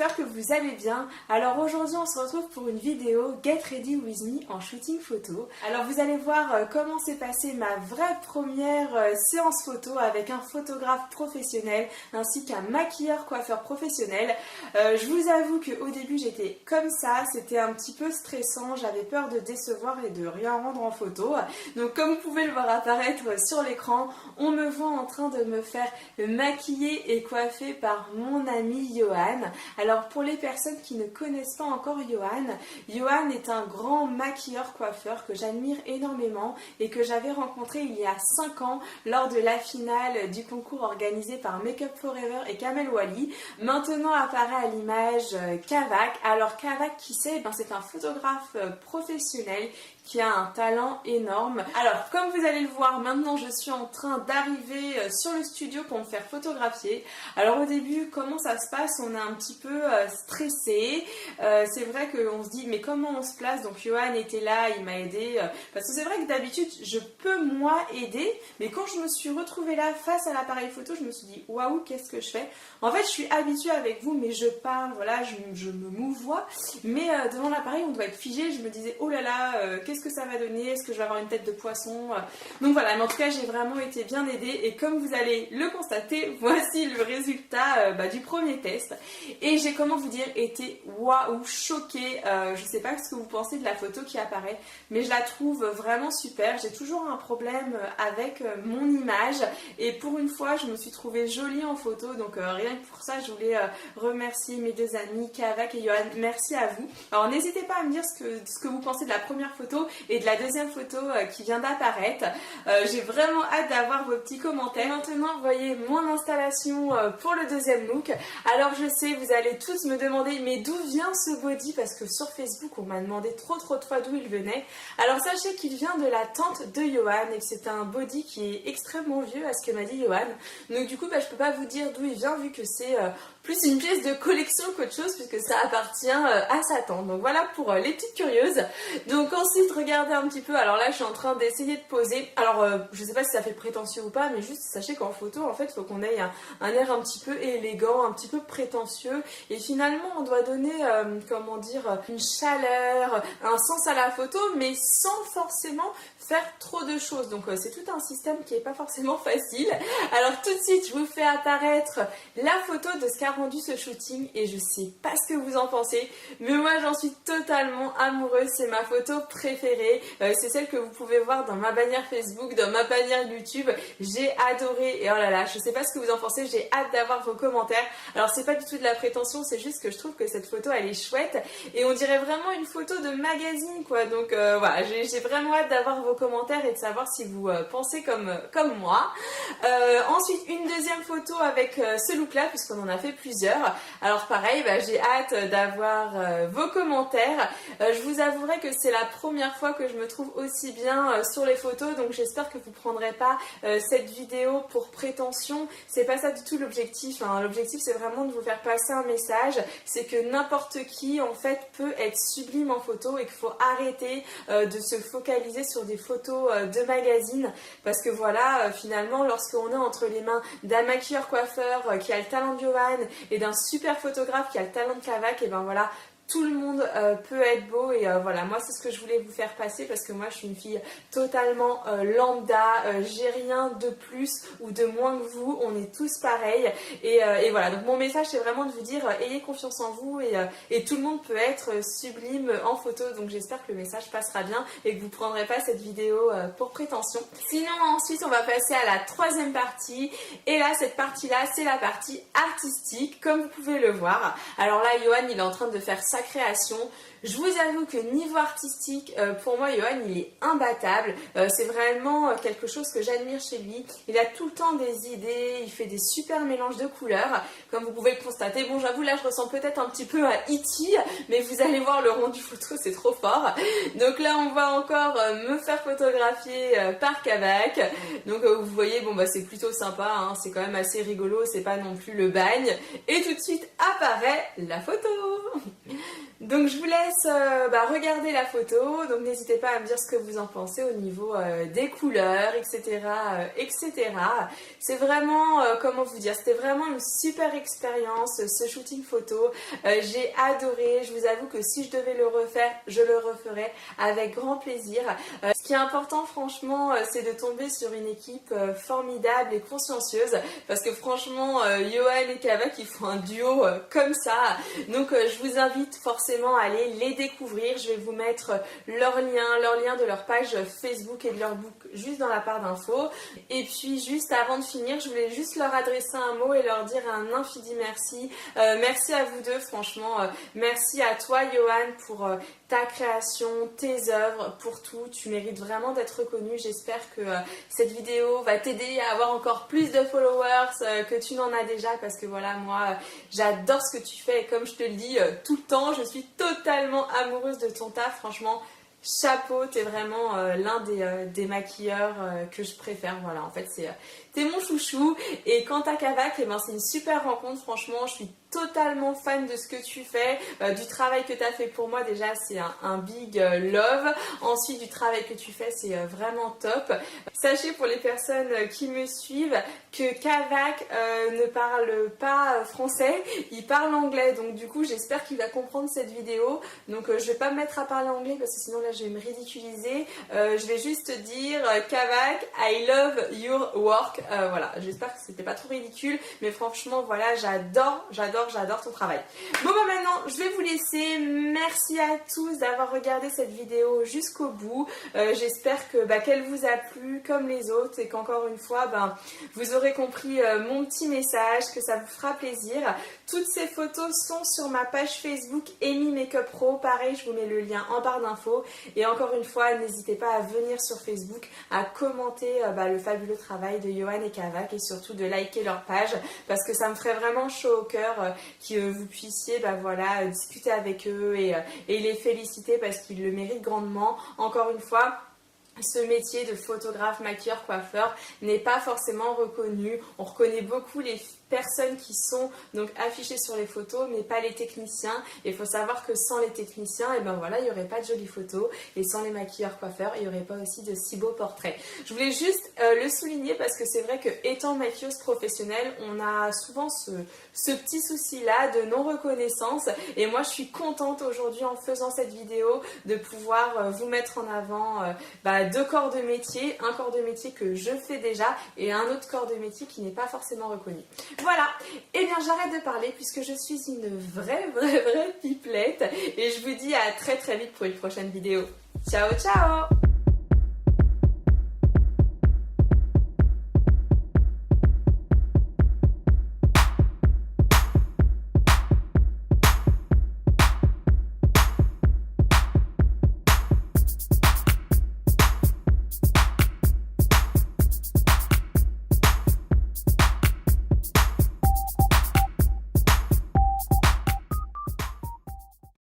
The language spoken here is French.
j'espère que vous allez bien. Alors aujourd'hui on se retrouve pour une vidéo Get Ready With Me en shooting photo. Alors vous allez voir comment s'est passée ma vraie première séance photo avec un photographe professionnel ainsi qu'un maquilleur coiffeur professionnel. Je vous avoue qu'au début j'étais comme ça, c'était un petit peu stressant, j'avais peur de décevoir et de rien rendre en photo. Donc comme vous pouvez le voir apparaître sur l'écran, on me voit en train de me faire maquiller et coiffer par mon ami Johan. Alors pour les personnes qui ne connaissent pas encore Johan, Johan est un grand maquilleur coiffeur que j'admire énormément et que j'avais rencontré il y a 5 ans lors de la finale du concours organisé par Make Up Forever et Kamel Wally. Maintenant apparaît à l'image Kavak. Alors Kavak, qui c'est? C'est un photographe professionnel qui a un talent énorme. Alors comme vous allez le voir, maintenant je suis en train d'arriver sur le studio pour me faire photographier. Alors au début, comment ça se passe? On est un petit peu stressé. C'est vrai qu'on se dit mais comment on se place? Donc Johan était là, il m'a aidé. Parce que c'est vrai que d'habitude je peux moi aider, mais quand je me suis retrouvée là face à l'appareil photo, je me suis dit waouh, qu'est-ce que je fais? En fait je suis habituée avec vous, mais je parle, voilà, je me mouvoie, mais devant l'appareil on doit être figé. Je me disais oh là là, qu'est-ce que ça va donner? Est-ce que je vais avoir une tête de poisson? Donc voilà, mais en tout cas j'ai vraiment été bien aidée et comme vous allez le constater, voici le résultat du premier test. Et j'ai, comment vous dire, été waouh, choquée. Je sais pas ce que vous pensez de la photo qui apparaît, mais je la trouve vraiment super. J'ai toujours un problème avec mon image et pour une fois je me suis trouvée jolie en photo, donc rien que pour ça je voulais remercier mes deux amis Kavak et Johan. Merci à vous. Alors n'hésitez pas à me dire ce que vous pensez de la première photo et de la deuxième photo qui vient d'apparaître. J'ai vraiment hâte d'avoir vos petits commentaires. Maintenant, voyez mon installation pour le deuxième look. Alors je sais, vous allez tous me demander mais d'où vient ce body, parce que sur Facebook on m'a demandé trop de fois d'où il venait. Alors sachez qu'il vient de la tante de Johan et que c'est un body qui est extrêmement vieux à ce que m'a dit Johan. Donc du coup je peux pas vous dire d'où il vient vu que c'est plus une pièce de collection qu'autre chose puisque ça appartient à sa tante. Donc voilà pour les petites curieuses. Donc ensuite regardez un petit peu, alors là je suis en train d'essayer de poser. Alors je sais pas si ça fait prétentieux ou pas, mais juste sachez qu'en photo en fait il faut qu'on ait un air un petit peu élégant, un petit peu prétentieux et finalement on doit donner comment dire, une chaleur, un sens à la photo mais sans forcément faire trop de choses. Donc c'est tout un système qui est pas forcément facile. Alors tout de suite je vous fais apparaître la photo de ce qu'a rendu ce shooting et je sais pas ce que vous en pensez, mais moi j'en suis totalement amoureuse. C'est ma photo préférée, c'est celle que vous pouvez voir dans ma bannière Facebook, dans ma bannière YouTube. J'ai adoré et oh là là, je sais pas ce que vous en pensez, j'ai hâte d'avoir vos commentaires. Alors c'est pas du tout de la prétention, c'est juste que je trouve que cette photo elle est chouette et on dirait vraiment une photo de magazine quoi. Donc voilà, j'ai vraiment hâte d'avoir vos commentaires et de savoir si vous pensez comme moi. Ensuite une deuxième photo avec ce look là puisqu'on en a fait plusieurs. Alors pareil, j'ai hâte d'avoir vos commentaires. Je vous avouerai que c'est la première fois que je me trouve aussi bien sur les photos, donc j'espère que vous ne prendrez pas cette vidéo pour prétention. C'est pas ça du tout l'objectif, hein. L'objectif c'est vraiment de vous faire passer un message, c'est que n'importe qui en fait peut être sublime en photo et qu'il faut arrêter de se focaliser sur des photos de magazine parce que voilà, finalement lorsqu'on est entre les mains d'un maquilleur coiffeur qui a le talent de Johan et d'un super photographe qui a le talent de Kavak, et ben voilà, tout le monde peut être beau et voilà, moi c'est ce que je voulais vous faire passer parce que moi je suis une fille totalement lambda, j'ai rien de plus ou de moins que vous, on est tous pareils et voilà, donc mon message c'est vraiment de vous dire ayez confiance en vous et tout le monde peut être sublime en photo, donc j'espère que le message passera bien et que vous ne prendrez pas cette vidéo pour prétention. Sinon ensuite on va passer à la troisième partie et là cette partie là c'est la partie artistique comme vous pouvez le voir. Alors là Johan il est en train de faire sa création. Je vous avoue que niveau artistique, pour moi, Johan, il est imbattable. C'est vraiment quelque chose que j'admire chez lui. Il a tout le temps des idées, il fait des super mélanges de couleurs, comme vous pouvez le constater. Bon, j'avoue, là, je ressemble peut-être un petit peu à E.T., mais vous allez voir le rendu photo, c'est trop fort. Donc là, on va encore me faire photographier par Kavak. Donc, vous voyez, bon, c'est plutôt sympa, hein, c'est quand même assez rigolo, c'est pas non plus le bagne. Et tout de suite apparaît la photo. Donc je vous laisse regarder la photo, donc n'hésitez pas à me dire ce que vous en pensez au niveau des couleurs, etc. etc. C'est vraiment, comment vous dire, c'était vraiment une super expérience ce shooting photo. J'ai adoré, je vous avoue que si je devais le refaire, je le referais avec grand plaisir. Ce qui est important franchement, c'est de tomber sur une équipe formidable et consciencieuse, parce que franchement, Johan et Kavak, ils font un duo comme ça. Donc je vous invite forcément à aller les découvrir. Je vais vous mettre leurs liens de leur page Facebook et de leur book juste dans la barre d'infos. Et puis juste avant de finir, je voulais juste leur adresser un mot et leur dire un infini merci. Merci à vous deux, franchement. Merci à toi, Johan, pour ta création, tes œuvres, pour tout. Tu mérites vraiment d'être reconnu. J'espère que cette vidéo va t'aider à avoir encore plus de followers que tu n'en as déjà, parce que voilà, moi, j'adore ce que tu fais et comme je te le dis tout le temps, je suis totalement amoureuse de ton taf. Franchement, chapeau, t'es vraiment l'un des maquilleurs que je préfère. Voilà, en fait, t'es mon chouchou. Et quant à Kavak, eh ben, c'est une super rencontre. Franchement, je suis totalement fan de ce que tu fais, du travail que tu as fait pour moi. Déjà, c'est un big love. Ensuite, du travail que tu fais, c'est vraiment top. Sachez pour les personnes qui me suivent que Kavak ne parle pas français, il parle anglais. Donc du coup, j'espère qu'il va comprendre cette vidéo. Donc je vais pas me mettre à parler anglais parce que sinon là, je vais me ridiculiser. Je vais juste dire Kavak, I love your work. Voilà, j'espère que c'était pas trop ridicule, mais franchement, voilà, j'adore ton travail. Bon bah maintenant, je vais vous laisser. Merci à tous d'avoir regardé cette vidéo jusqu'au bout. J'espère que qu'elle vous a plu comme les autres et qu'encore une fois, vous aurez compris mon petit message, que ça vous fera plaisir. Toutes ces photos sont sur ma page Facebook Amy Makeup Pro. Pareil, je vous mets le lien en barre d'infos. Et encore une fois, n'hésitez pas à venir sur Facebook, à commenter le fabuleux travail de Johan et Kavak et surtout de liker leur page parce que ça me ferait vraiment chaud au cœur que vous puissiez discuter avec eux et les féliciter parce qu'ils le méritent grandement. Encore une fois, ce métier de photographe, maquilleur, coiffeur n'est pas forcément reconnu. On reconnaît beaucoup les personnes qui sont donc affichées sur les photos, mais pas les techniciens. Et il faut savoir que sans les techniciens, il n'y aurait pas de jolies photos. Et sans les maquilleurs, coiffeurs, il n'y aurait pas aussi de si beaux portraits. Je voulais juste le souligner parce que c'est vrai que étant maquilleuse professionnelle, on a souvent ce petit souci-là de non-reconnaissance. Et moi, je suis contente aujourd'hui en faisant cette vidéo de pouvoir vous mettre en avant deux corps de métier, un corps de métier que je fais déjà et un autre corps de métier qui n'est pas forcément reconnu. Voilà, et bien j'arrête de parler puisque je suis une vraie pipelette et je vous dis à très vite pour une prochaine vidéo. Ciao ciao.